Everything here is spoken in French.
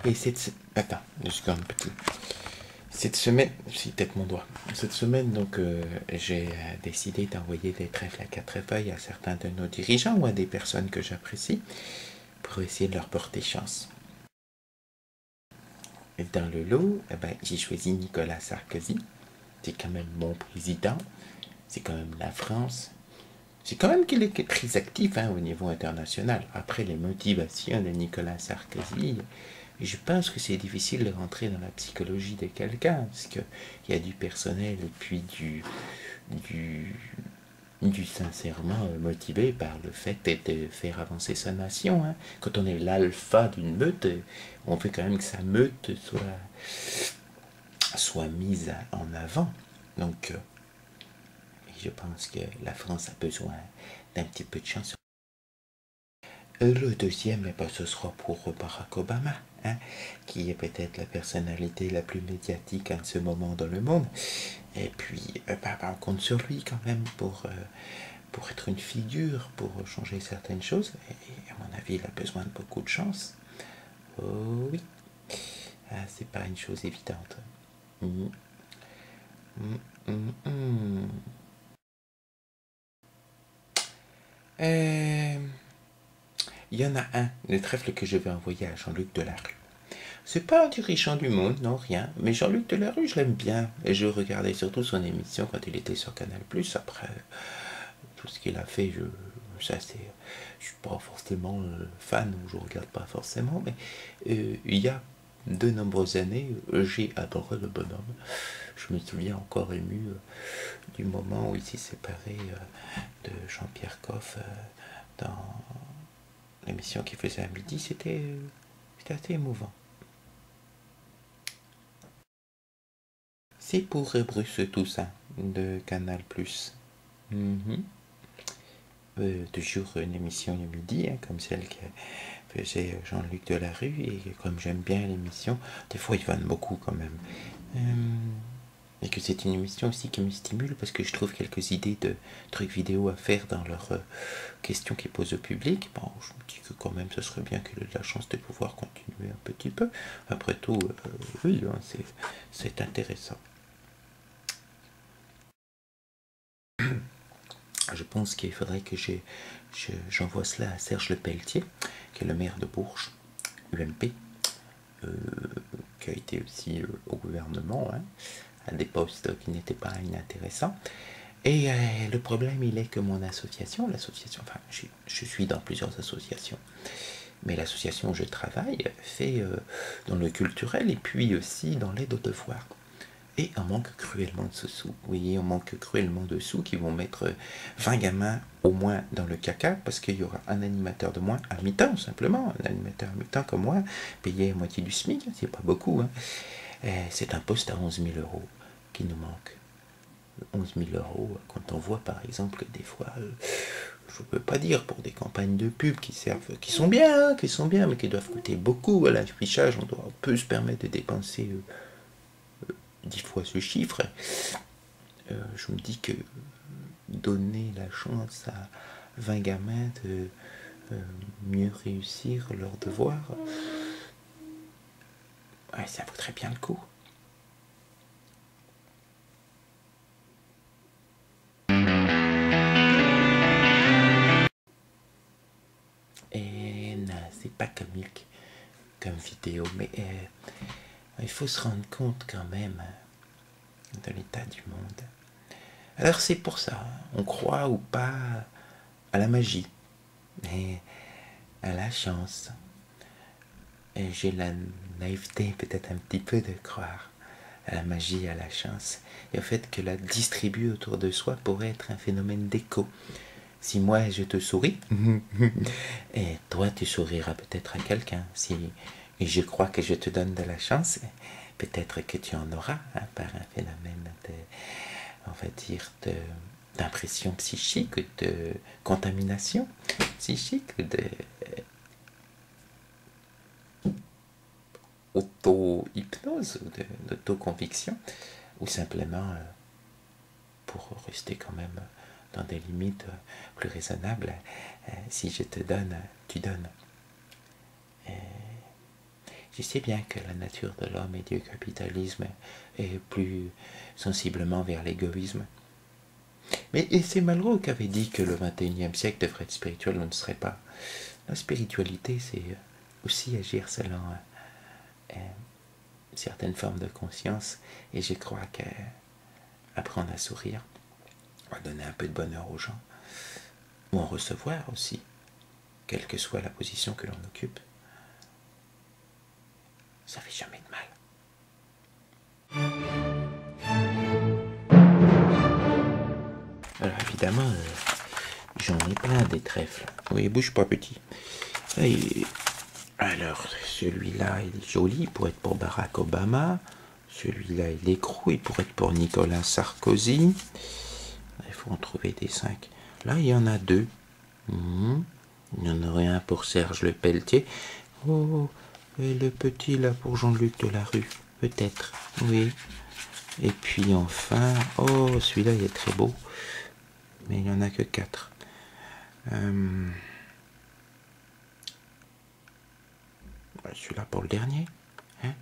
Et Attends, je suis quand même petit. Cette semaine, c'est peut-être mon doigt. Cette semaine, donc, j'ai décidé d'envoyer des trèfles à 4 feuilles à certains de nos dirigeants ou à des personnes que j'apprécie pour essayer de leur porter chance. Et dans le lot, eh ben, j'ai choisi Nicolas Sarkozy. C'est quand même mon président. C'est quand même la France. C'est quand même qu'il est très actif au niveau international. Après les motivations de Nicolas Sarkozy, je pense que c'est difficile de rentrer dans la psychologie de quelqu'un, parce qu'il y a du personnel et puis du sincèrement motivé par le fait de faire avancer sa nation. Quand on est l'alpha d'une meute, on veut quand même que sa meute soit mise en avant. Donc, je pense que la France a besoin d'un petit peu de chance. Le deuxième, ce sera pour Barack Obama, qui est peut-être la personnalité la plus médiatique en ce moment dans le monde. Et puis, on compte sur lui quand même pour être une figure, pour changer certaines choses. Et à mon avis, il a besoin de beaucoup de chance. Oh oui, c'est pas une chose évidente. Il y en a un, le trèfle que je vais envoyer à Jean-Luc Delarue. C'est pas un dirigeant du monde, non, rien. Mais Jean-Luc Delarue, je l'aime bien. Et je regardais surtout son émission quand il était sur Canal+. Après, tout ce qu'il a fait, je suis pas forcément fan, ou je regarde pas forcément. Mais il y a de nombreuses années, j'ai adoré le bonhomme. Je me souviens encore ému du moment où il s'est séparé de Jean-Pierre Coff dans l'émission qu'il faisait à midi. C'était assez émouvant. C'est pour Bruce Toussaint de Canal+. Toujours une émission le midi, comme celle que faisait Jean-Luc Delarue, et comme j'aime bien l'émission, des fois il vanne beaucoup quand même. Et que c'est une émission aussi qui me stimule parce que je trouve quelques idées de trucs vidéo à faire dans leurs questions qu'ils posent au public. Bon, je me dis que quand même ce serait bien qu'il ait de la chance de pouvoir continuer un petit peu. Après tout, oui, c'est intéressant. Je pense qu'il faudrait que j'envoie cela à Serge Lepelletier, qui est le maire de Bourges, UMP, qui a été aussi au gouvernement, à des postes qui n'étaient pas inintéressants. Et le problème, il est que mon association, enfin, je suis dans plusieurs associations, mais l'association où je travaille fait dans le culturel et puis aussi dans l'aide aux devoirs. Et on manque cruellement de sous. Vous voyez, on manque cruellement de sous qui vont mettre 20 gamins au moins dans le caca parce qu'il y aura un animateur de moins à mi-temps, simplement. Un animateur à mi-temps comme moi, payé à moitié du SMIC, c'est pas beaucoup. C'est un poste à 11 000 € qui nous manque. 11 000 € quand on voit par exemple que des fois, je peux pas dire pour des campagnes de pub qui sont bien, mais qui doivent coûter beaucoup à l'affichage, on peut se permettre de dépenser 10 fois ce chiffre. Je me dis que donner la chance à 20 gamins de mieux réussir leurs devoirs, ça vaudrait bien le coup. Et non, c'est pas comique comme vidéo, mais il faut se rendre compte quand même de l'état du monde. Alors c'est pour ça, on croit ou pas à la magie, mais à la chance. Et j'ai la naïveté peut-être un petit peu de croire à la magie, à la chance, et au fait que la distribuer autour de soi pourrait être un phénomène d'écho. Si moi je te souris, et toi tu souriras peut-être à quelqu'un. Et je crois que je te donne de la chance, peut-être que tu en auras par un phénomène on va dire, d'impression psychique, de contamination psychique, d'auto-hypnose, d'auto-conviction, ou simplement pour rester quand même dans des limites plus raisonnables, si je te donne, tu donnes. Je sais bien que la nature de l'homme et du capitalisme est plus sensiblement vers l'égoïsme. Mais c'est Malraux qui avait dit que le XXIe siècle devrait être spirituel, on ne serait pas. La spiritualité, c'est aussi agir selon certaines formes de conscience, et je crois qu'apprendre à sourire, à donner un peu de bonheur aux gens, ou en recevoir aussi, quelle que soit la position que l'on occupe, ça fait jamais de mal. Alors évidemment, j'en ai plein des trèfles. Oui, bouge pas petit. Et alors, celui-là, il est joli, il pourrait être pour Barack Obama. Celui-là, il est gros, il pourrait être pour Nicolas Sarkozy. Il faut en trouver des 5. Là, il y en a 2. Il y en aurait un pour Serge Le Pelletier. Oh, et le petit là pour Jean-Luc Delarue, peut-être, oui. Et puis enfin, oh, celui-là il est très beau, mais il n'y en a que 4. Celui-là pour le dernier, hein.